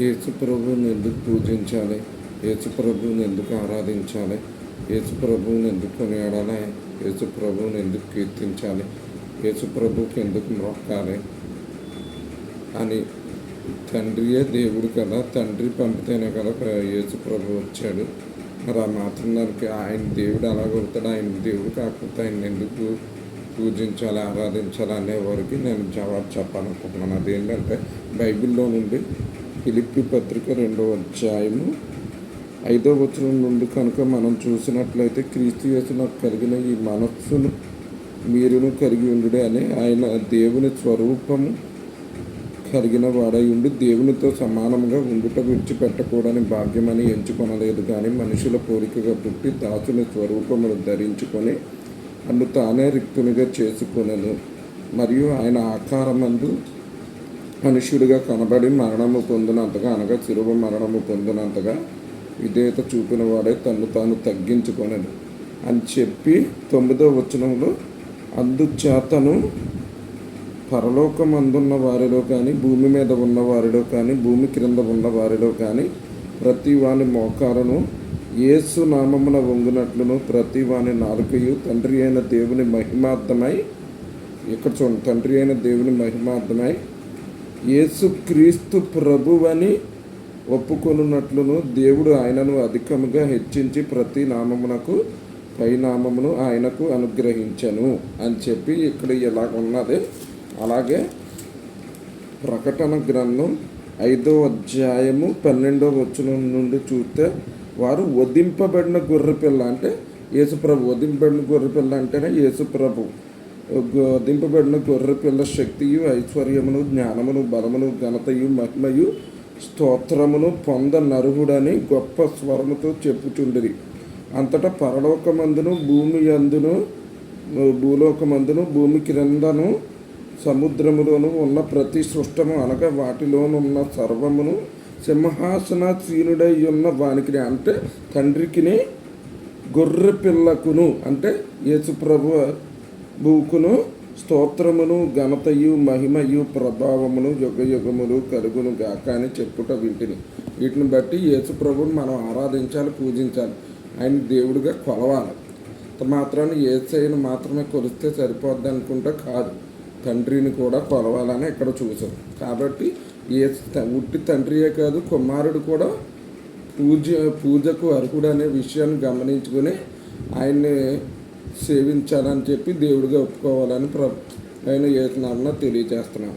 యేసు ప్రభువుని ఎందుకు పూజించాలి? యేసు ప్రభువుని ఎందుకు ఆరాధించాలి? యేసు ప్రభువుని ఎందుకు కొనియాడాలి? యేసు ప్రభువుని ఎందుకు కీర్తించాలి? యేసు ప్రభువుకి ఎందుకు మొక్కాలి అని తండ్రియే దేవుడు కదా, తండ్రి పంపితేనే కదా యేసు ప్రభు వచ్చాడు. మరి ఆ మాత్రం దానికి ఆయన దేవుడు అలాగవుతాడు? ఆయన దేవుడు కాకపోతే ఆయన ఎందుకు పూజించాలి, ఆరాధించాలి అనేవారికి నేను జవాబు చెప్పాలనుకుంటున్నాను. అదేంటంటే బైబిల్లో నుండి ఫిలిప్పీ పత్రిక 2వ అధ్యాయము 5వ వచనం నుండి కనుక మనం చూసినట్లయితే, క్రీస్తు యేసులో కలిగిన ఈ మనస్సును మీరును కలిగి ఉండుడే అని, ఆయన దేవుని స్వరూపము కలిగిన వాడై ఉండి దేవునితో సమానంగా ఉండుట విడిచిపెట్టకూడని భాగ్యమని ఎంచుకొనలేదు, కానీ మనుషుల పోలికగా పుట్టి దాసుని స్వరూపమును ధరించుకొని అన్ను తానే రిక్తునిగా చేసుకొనెను. మరియు ఆయన ఆకారమందు మనుష్యుడిగా కనబడి మరణము పొందినంతగా, అనగా శిలువ మరణము పొందినంతగా విధేయత చూపిన వాడే తన్ను తాను తగ్గించుకొనెను అని చెప్పి 9వ వచనంలో, అందుచేతను పరలోకమందున్న వారిలో కానీ, భూమి మీద ఉన్న వారిలో కానీ, భూమి క్రింద ఉన్న వారిలో కానీ ప్రతి వాని మోకాలను యేసు నామమున వంగునట్లును, ప్రతి వాని నాలుకయు తండ్రి అయిన దేవుని మహిమార్థమై, ఇక్కడ చూడండి, తండ్రి అయిన దేవుని మహిమార్థమై యేసు క్రీస్తు ప్రభువని ఒప్పుకొనున్నట్లును, దేవుడు ఆయనను అధికముగా హెచ్చించి ప్రతి నామమునకు పైనామమును ఆయనకు అనుగ్రహించను అని చెప్పి ఇక్కడ ఇలా ఉన్నది. అలాగే ప్రకటన గ్రంథం 5వ అధ్యాయము 12వ వచనం నుండి చూస్తే, వారు వధింపబడిన గొర్రెపిల్ల, అంటే యేసుప్రభు, వధింపబడిన గొర్రెపిల్ల అంటేనే యేసుప్రభు, వధింపబడిన గొర్రెపిల్ల శక్తియు ఐశ్వర్యమును జ్ఞానమును బలమును ఘనతయు మహిమయు స్తోత్రమును పొంద నరుహుడని గొప్ప స్వరముతో చెప్పుచుండిరి. అంతటా పరలోకమందును భూమి అందును భూలోకమందును భూమి క్రిందను సముద్రములోను ఉన్న ప్రతి సృష్టము, అనగా వాటిలోనున్న సర్వమును సింహాసనాసీనుడై ఉన్న వానికి, అంటే తండ్రికిని గొర్రె పిల్లకును, అంటే యేసుప్రభువుకును స్తోత్రమును ఘనతయు మహిమయు ప్రభావమును యుగయుగములు కలుగును గాక అని చెప్పుట వింటిని. వీటిని బట్టి యేసుప్రభుని మనం ఆరాధించాలి, పూజించాలి, ఆయన దేవుడిగా కొలవాలి. మాత్రాన యేసయ్యను మాత్రమే కొలిస్తే సరిపోద్ది అనుకుంటే కాదు, తండ్రిని కూడా కొలవాలని ఇక్కడ చూసాం. కాబట్టి ఉట్టి తండ్రియే కాదు, కుమారుడు కూడా పూజకు అర్హుడు అనే విషయాన్ని గమనించుకొని ఆయన్ని సేవించాలని చెప్పి దేవుడిగా ఒప్పుకోవాలని ఆయన యేసు నామమున తెలియజేస్తున్నాను.